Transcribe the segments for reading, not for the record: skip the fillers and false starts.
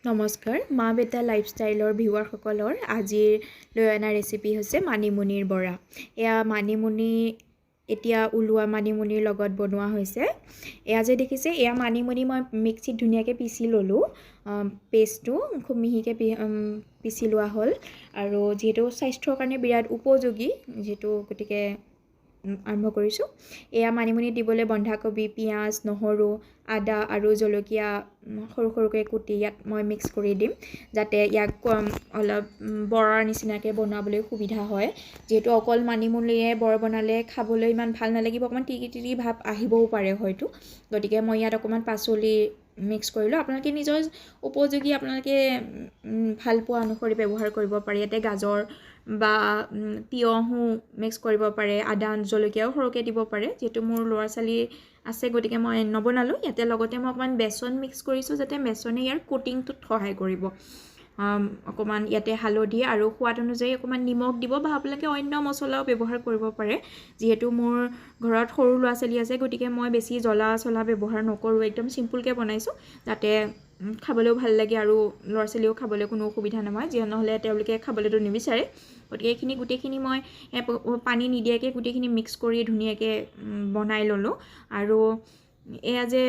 নমস্কাৰ মা বেটা লাইফষ্টাইলৰ ভিউৱাৰসকলৰ আজিৰ লৈ অনা ৰেচিপি হৈছে মানিমুনিৰ বৰা। এয়া মানিমুনি এতিয়া ওলোৱা মানিমুনিৰ লগত বনোৱা হৈছে। এয়া যে দেখিছে এয়া মানিমুনি মই মিক্সিত ধুনীয়াকৈ পিচি ল'লোঁ। পেষ্টটো খুব মিহিকৈ পিচি লোৱা হ'ল আৰু যিহেতু স্বাস্থ্যৰ কাৰণে বিৰাট উপযোগী যিহেতু গতিকে আৰম্ভ কৰিছোঁ। এয়া মানিমুনি দিবলৈ বন্ধাকবি, পিঁয়াজ, নহৰু, আদা আৰু জলকীয়া সৰু সৰুকৈ কুটি ইয়াত মই মিক্স কৰি দিম যাতে ইয়াক অলপ বৰাৰ নিচিনাকৈ বনাবলৈ সুবিধা হয়। যিহেতু অকল মানিমুনিৰে বৰ বনালে খাবলৈ ইমান ভাল নালাগিব, অকণমান তিতি তিতি ভাৱ আহিবও পাৰে হয়তো। গতিকে মই ইয়াত অকণমান পাচলি মিক্স কৰিলোঁ। আপোনালোকে নিজৰ উপযোগী আপোনালোকে ভাল পোৱা অনুসৰি ব্যৱহাৰ কৰিব পাৰে। ইয়াতে গাজৰ বা তিয়ঁহো মিক্স কৰিব পাৰে, আদা জলকীয়াও সৰহকৈ দিব পাৰে। যিহেতু মোৰ ল'ৰা ছোৱালী আছে গতিকে মই নবনালোঁ। ইয়াতে লগতে মই অকণমান বেচন মিক্স কৰিছোঁ যাতে বেচনে ইয়াৰ কোটিংটোত সহায় কৰিব। অকণমান ইয়াতে হালধি আৰু সোৱাদ অনুযায়ী অকণমান নিমখ দিব বা আপোনালোকে অন্য মছলাও ব্যৱহাৰ কৰিব পাৰে। যিহেতু মোৰ ঘৰত সৰু ল'ৰা ছোৱালী আছে গতিকে মই বেছি জ্বলা চলা ব্যৱহাৰ নকৰোঁ, একদম চিম্পুলকৈ বনাইছোঁ যাতে খাবলৈও ভাল লাগে আৰু ল'ৰা ছোৱালীও খাবলৈ কোনো অসুবিধা নহয়, যিয়ে নহ'লে তেওঁলোকে খাবলৈতো নিবিচাৰে। গতিকে এইখিনি গোটেইখিনি মই পানী নিদিয়াকৈ গোটেইখিনি মিক্স কৰি ধুনীয়াকৈ বনাই ল'লোঁ। আৰু এয়া যে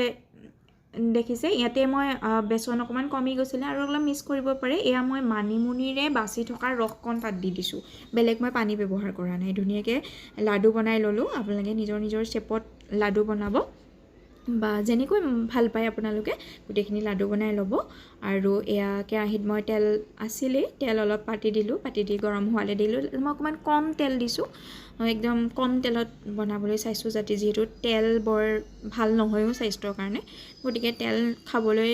দেখিছে ইয়াতে মই বেচন অকণমান কমি গৈছিলে আৰু অলপ মিক্স কৰিব পাৰে। এয়া মই মানিমুনিৰে বাচি থকা ৰসকণ তাত দি দিছোঁ, বেলেগ মই পানী ব্যৱহাৰ কৰা নাই। ধুনীয়াকৈ লাডু বনাই ল'লোঁ। আপোনালোকে নিজৰ নিজৰ শ্বেপত লাডু বনাব বা যেনেকৈ ভাল পায় আপোনালোকে গোটেইখিনি লাডু বনাই ল'ব। আৰু এয়া কেৰাহীত মই তেল আছিলেই, তেল অলপ পাতি দিলোঁ, পাতি দি গৰম হোৱালৈ দিলোঁ। মই অকণমান কম তেল দিছোঁ, একদম কম তেলত বনাবলৈ চাইছোঁ যাতে যিহেতু তেল বৰ ভাল নহয়ও স্বাস্থ্যৰ কাৰণে। গতিকে তেল খাবলৈ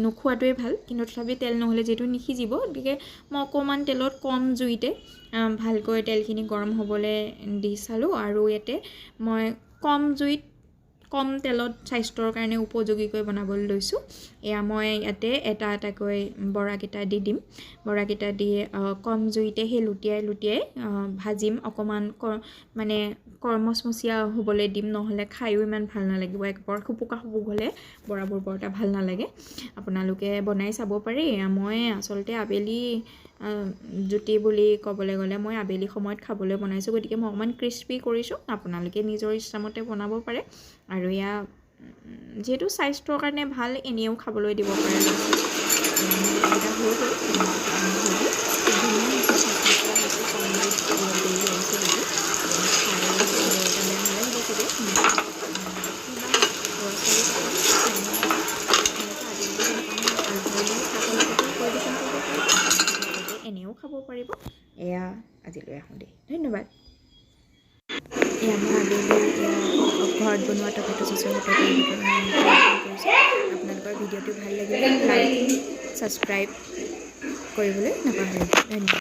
নোখোৱাটোৱে ভাল, কিন্তু তথাপি তেল নহ'লে যিহেতু নিসিজিব গতিকে মই অকণমান তেলত কম জুইতে ভালকৈ তেলখিনি গৰম হ'বলৈ দি চালোঁ। আৰু ইয়াতে মই কম জুইত কম তেলত স্বাস্থ্যৰ কাৰণে উপযোগীকৈ বনাবলৈ লৈছোঁ। এয়া মই ইয়াতে এটা এটাকৈ বৰাকেইটা দি দিম। বৰাকেইটা দি কম জুইতে সেই লুটিয়াই ভাজিম। অকণমান মানে কৰ্মচমচীয়া হ'বলৈ দিম, নহ'লে খায়ো ইমান ভাল নালাগিব। একবাৰ সুপুকা হ'লে বৰাবোৰ বৰ এটা ভাল নালাগে। আপোনালোকে বনাই চাব পাৰে। মই আচলতে আবেলি জুতি বুলি ক'বলৈ গ'লে মই আবেলি সময়ত খাবলৈ বনাইছোঁ গতিকে মই অকণমান ক্ৰিস্পি কৰিছোঁ। আপোনালোকে নিজৰ ইচ্ছামতে বনাব পাৰে। আৰু এয়া যিহেতু স্বাস্থ্যৰ কাৰণে ভাল, এনেও খাবলৈ দিব পাৰে। এটা হৈ গ'ল এনেও খাব পাৰিব। এয়া আজিলৈ আহোঁ দেই, ধন্যবাদ। এয়া মই আবেলি ঘৰত বনোৱা টমেটো চচৰ সৈতে কৰিছোঁ। আপোনালোকৰ ভিডিঅ'টো ভাল লাগিলে লাইক ছাবস্ক্ৰাইব কৰিবলৈ নাপাহৰিব। ধন্যবাদ।